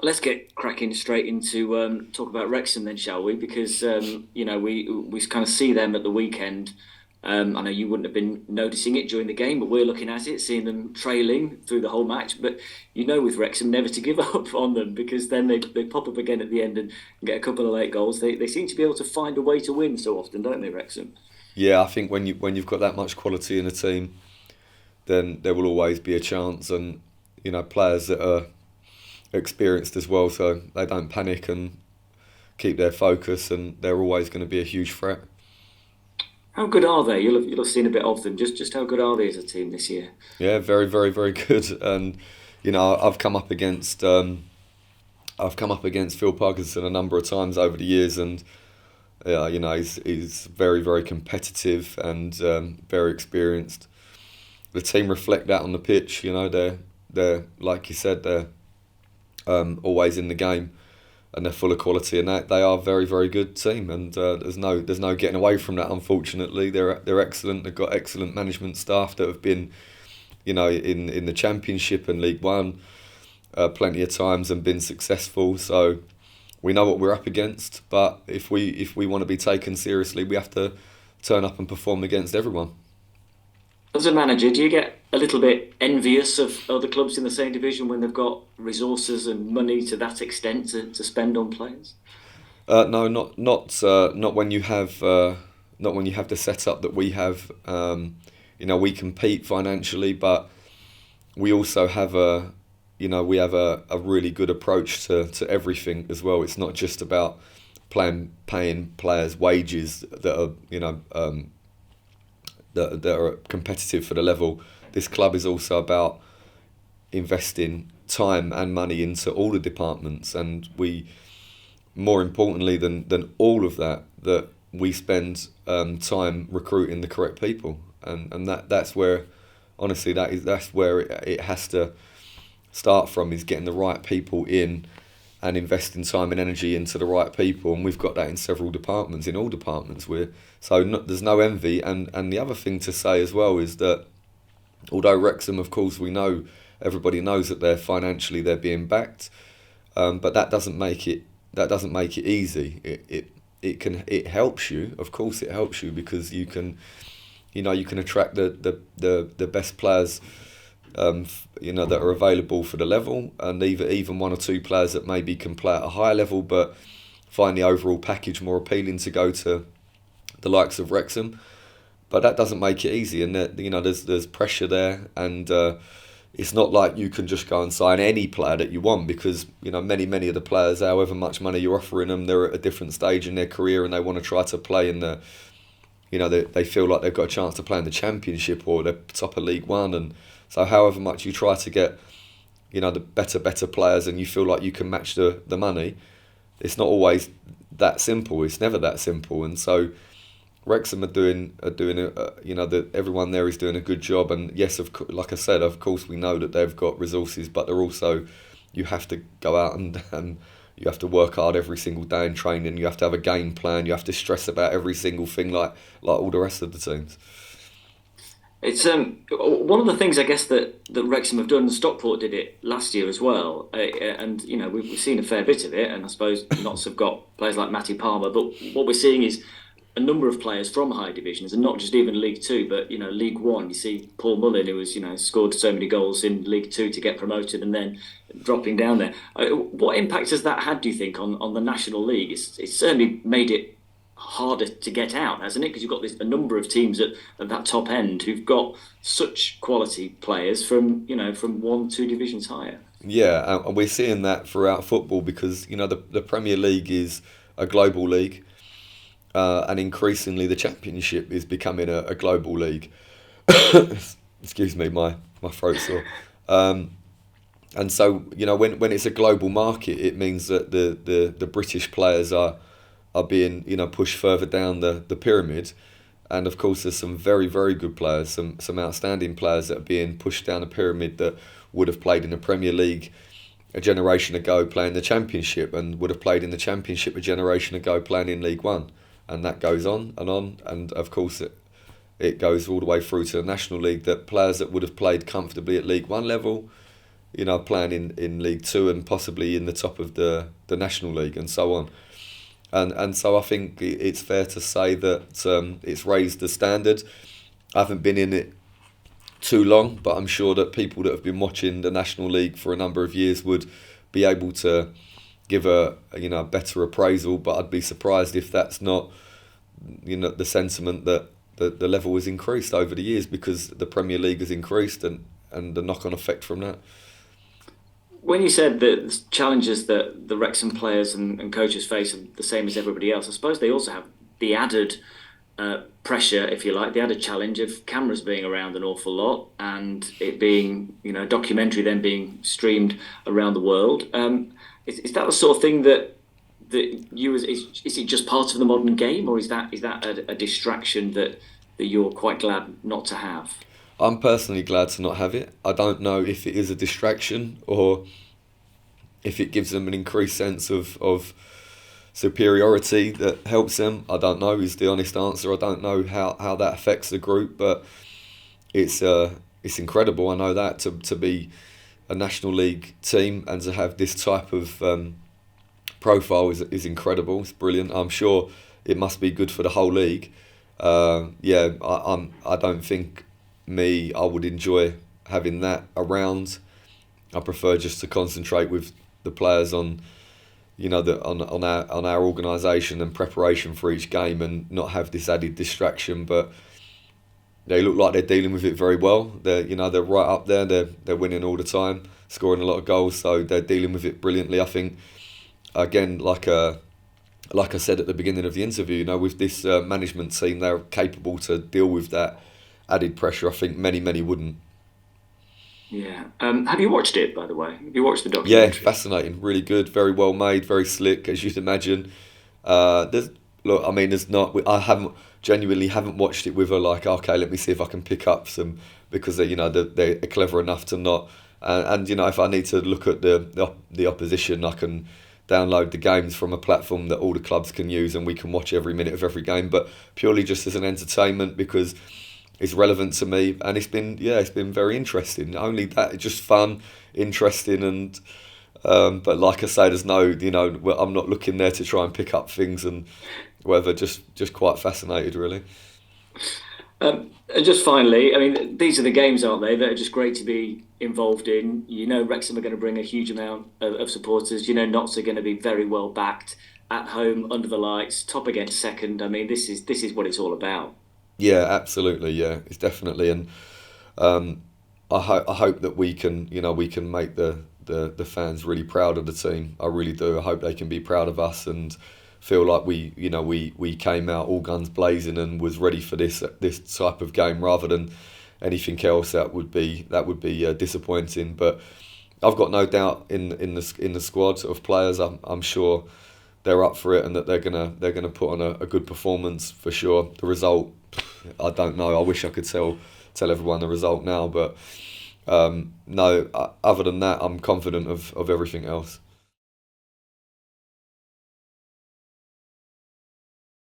Let's get cracking straight into talk about Wrexham then, shall we? Because we kind of see them at the weekend. I know you wouldn't have been noticing it during the game, but we're looking at it, seeing them trailing through the whole match. But with Wrexham, never to give up on them because then they pop up again at the end and get a couple of late goals. They seem to be able to find a way to win so often, don't they, Wrexham? Yeah, I think when you've got that much quality in a team, then there will always be a chance, and players that are experienced as well, so they don't panic and keep their focus, and they're always going to be a huge threat. How good are they? You'll have seen a bit of them. Just how good are they as a team this year? Yeah, very, very, very good. And I've come up against Phil Parkinson a number of times over the years, and yeah, he's very, very competitive and very experienced. The team reflect that on the pitch. They're like you said, they're always in the game, and they're full of quality, and they are a very, very good team. And there's no getting away from that. Unfortunately, they're excellent. They've got excellent management staff that have been in the Championship and League One plenty of times and been successful. So we know what we're up against. But if we want to be taken seriously, we have to turn up and perform against everyone. As a manager, do you get a little bit envious of other clubs in the same division when they've got resources and money to that extent to spend on players? No, not when you have the setup that we have. We compete financially, but we also have a really good approach to everything as well. It's not just about paying players wages that are that are competitive for the level. This club is also about investing time and money into all the departments, and we, more importantly than all of that, that we spend time recruiting the correct people, and that's where, honestly, that's where it has to start from, is getting the right people in and investing time and energy into the right people, and we've got that in several departments, in all departments. There's no envy, and the other thing to say as well is that although Wrexham, of course, everybody knows that they're being backed, but that doesn't make it easy. It helps you, of course, it helps you because you can attract the best players that are available for the level, and even one or two players that maybe can play at a higher level but find the overall package more appealing to go to the likes of Wrexham. But that doesn't make it easy, and there's pressure there, and it's not like you can just go and sign any player that you want, because many of the players, however much money you're offering them, they're at a different stage in their career and they want to try to play in the they feel like they've got a chance to play in the Championship or the top of League One. And so however much you try to get the better players, and you feel like you can match the money, it's not always that simple. It's never that simple. And so Wrexham are doing that everyone there is doing a good job. And yes, like I said, of course we know that they've got resources, but they're also, you have to go out and you have to work hard every single day in training. You have to have a game plan. You have to stress about every single thing, like all the rest of the teams. It's one of the things I guess that Wrexham have done. Stockport did it last year as well, and we've seen a fair bit of it. And I suppose Notts have got players like Matty Palmer, but what we're seeing is a number of players from high divisions, and not just even League Two, but League One. You see Paul Mullin, who has scored so many goals in League Two to get promoted, and then dropping down there. What impact has that had, do you think, on the National League? It's certainly made it harder to get out, hasn't it? Because you've got a number of teams at that top end who've got such quality players from one, two divisions higher. Yeah, and we're seeing that throughout football, because the Premier League is a global league, and increasingly the Championship is becoming a global league. Excuse me, my throat's sore. And so when it's a global market, it means that the British players are being pushed further down the pyramid, and of course there's some very, very good players, some outstanding players that are being pushed down the pyramid that would have played in the Premier League a generation ago playing the Championship, and would have played in the Championship a generation ago playing in League One, and that goes on, and of course it goes all the way through to the National League, that players that would have played comfortably at League One level, playing in League Two and possibly in the top of the National League and so on. And so I think it's fair to say that it's raised the standard. I haven't been in it too long, but I'm sure that people that have been watching the National League for a number of years would be able to give a better appraisal. But I'd be surprised if that's not the sentiment that the level has increased over the years, because the Premier League has increased and the knock-on effect from that. When you said that the challenges that the Wrexham players and coaches face are the same as everybody else, I suppose they also have the added pressure, if you like, the added challenge of cameras being around an awful lot and it being, a documentary then being streamed around the world. Is that the sort of thing that you is it just part of the modern game, or is that a distraction that you're quite glad not to have? I'm personally glad to not have it. I don't know if it is a distraction or if it gives them an increased sense of superiority that helps them. I don't know is the honest answer. I don't know how that affects the group, but it's incredible. I know that to be a National League team and to have this type of profile is incredible. It's brilliant. I'm sure it must be good for the whole league. I don't think I would enjoy having that around. I prefer just to concentrate with the players on our organisation and preparation for each game and not have this added distraction. But they look like they're dealing with it very well. They're right up there. They're winning all the time, scoring a lot of goals, so they're dealing with it brilliantly. I think, again, like I said at the beginning of the interview, with this management team, they're capable to deal with that added pressure. I think many wouldn't. Yeah. Have you watched it, by the way? Have you watched the documentary? Yeah, fascinating, really good, very well made, very slick, as you'd imagine. There's not. I genuinely haven't watched it with her. Like, okay, let me see if I can pick up some, because they're clever enough to not. And if I need to look at the opposition, I can download the games from a platform that all the clubs can use, and we can watch every minute of every game. But purely just as an entertainment, because it's relevant to me, and it's been very interesting. Only that, it's just fun, interesting, and but like I say, there's no, I'm not looking there to try and pick up things and whatever. Just quite fascinated, really. And just finally, I mean, these are the games, aren't they, that are just great to be involved in. Wrexham are going to bring a huge amount of supporters. Notts are going to be very well backed at home, under the lights, top against second. I mean, this is what it's all about. Yeah, absolutely. Yeah, it's definitely, and I hope that we can make the fans really proud of the team. I really do. I hope they can be proud of us and feel like we came out all guns blazing and was ready for this type of game, rather than anything else that would be disappointing. But I've got no doubt in the squad of players. I'm sure they're up for it and that they're gonna put on a good performance for sure. The result, I don't know. I wish I could tell everyone the result now, but no. Other than that, I'm confident of everything else.